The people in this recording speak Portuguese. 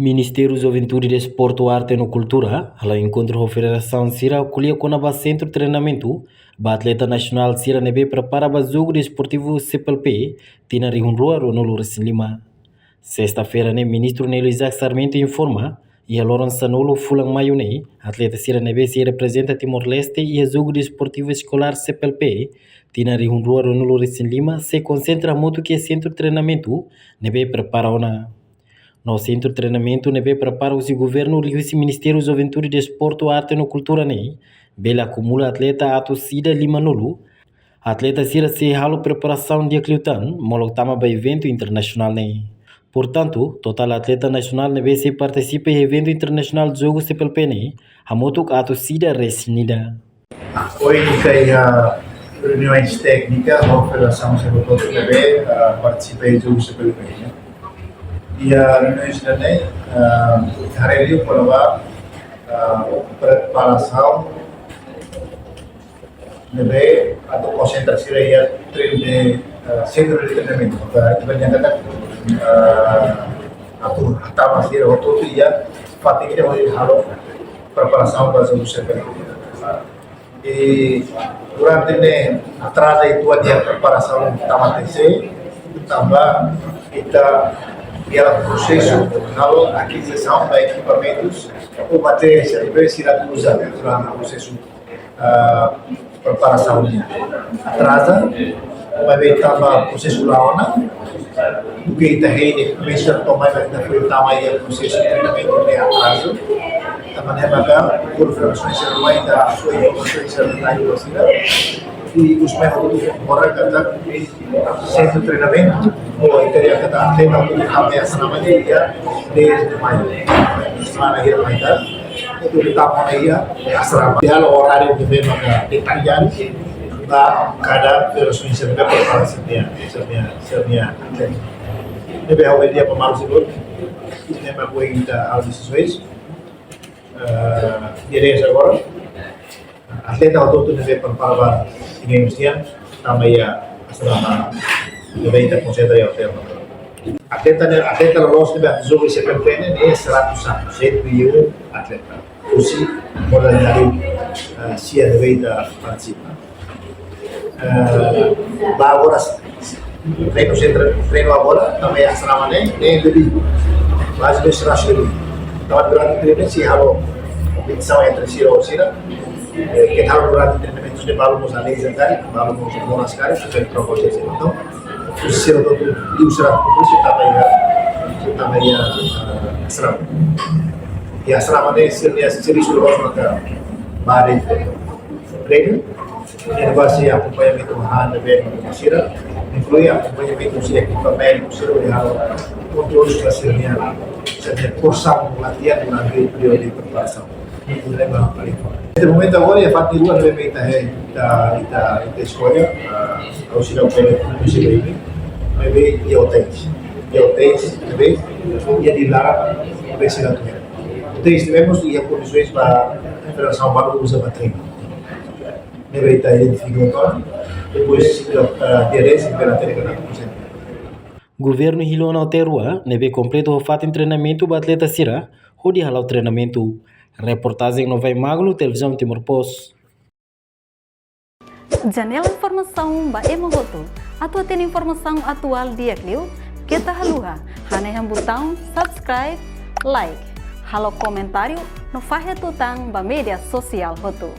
Ministério Juventude, Desporto, Arte e Cultura, ela encontra a Federação Sira, acolhia com a centro de treinamento, a atleta nacional Sira Nebe prepara o jogo desportivo CPLP, Tina Rihunroa, Ronaldo Lima. Sexta-feira, o ministro Nelo Isaac Sarmento informa, e a Lourenço Sanolo Fulang Mayune, atleta Sira Nebe se representa Timor-Leste e o jogo desportivo escolar CPLP, Tina Rihunroa, Ronaldo Lima, se concentra muito que é centro de treinamento, Nebe prepara ona. No centro de treinamento, nebe prepara o governo e o Ministério da Juventude, Desporto, Arte e Cultura, Bela acumula atleta Ato Sida Lima Nulu, atleta Sira se halo preparação de Cliutan, molotama para evento internacional, Portanto, total atleta nacional nebe se participa em evento internacional de jogo CPLP, a moto Ato Sida resinida. Hoje tem reuniões técnicas da Federação Serototo nebe participei do jogo CPLP. E a reunião também hari ini para preparação nebe atau konsentrasi ya treino de centro de treinamento kebanyakan atau masih waktu itu ya fatih kita masih harus preparação para o CPLP. E durante atrás itu dia preparação tamatese tambah kita pelo processo de aquisição de equipamentos ou materiais que serão usados durante o processo de preparação. Atrasa, uma vez estava o processo lá, o que está aí, começa a tomar o tamanho do processo de treinamento de atraso, também é bacana, por informações serão da sua informações serão da e os métodos de kata centro de treinamento ou interior kata atleta untuk HPS namanya dia desde maio semana akhir mereka itu ditambah dia asrama dia horário de memang detalhado da cada versões de preparação seria ele vai ao dia para mais seguro isso é uma coisa que às vezes dia agora atleta auto deve preparar ingin também asrama deve ter considerado atleta lolos de jogo CPLP é 100% 101 atleta aussi modalidade sia deve participar agora treino agora também asrama nem lebih mas será cheio então durante o treino se halo competição entre Sira ou Sira que tal durante treinamentos de balões analisar kali, balões monas kali, sesuai proposisi itu, terus Sira itu diusirkan terus tambahnya asrama. Ya asrama ini seri sudah maka bari training, inovasi acompanhamento hanya dengan Sira, inclui acompanhamento de equipamento, Sira yang controle strateginya, sebagai porção latihan durante período de preparação. Neste momento agora é a parte de rua da escola, ao se dar o pé do CBI, e hotéis, e de lá vai ser a tua. Hotéis tivemos e a condições para a Federação Bárbara usa para treino. Deve estar identificado, depois dia 10 para ter que dar Governo Hilona Oterua, neve completo o fato em treinamento para atleta Sira, ou de halau treinamento. Reportagem no Vai Magno, Televisão Timor Post. Janela informação ba emogoto. Atua tem informação atual dia Clio. Kita haluha. Haneham botão subscribe, like. Halo comentário no fahe tutang ba media sosial hoto.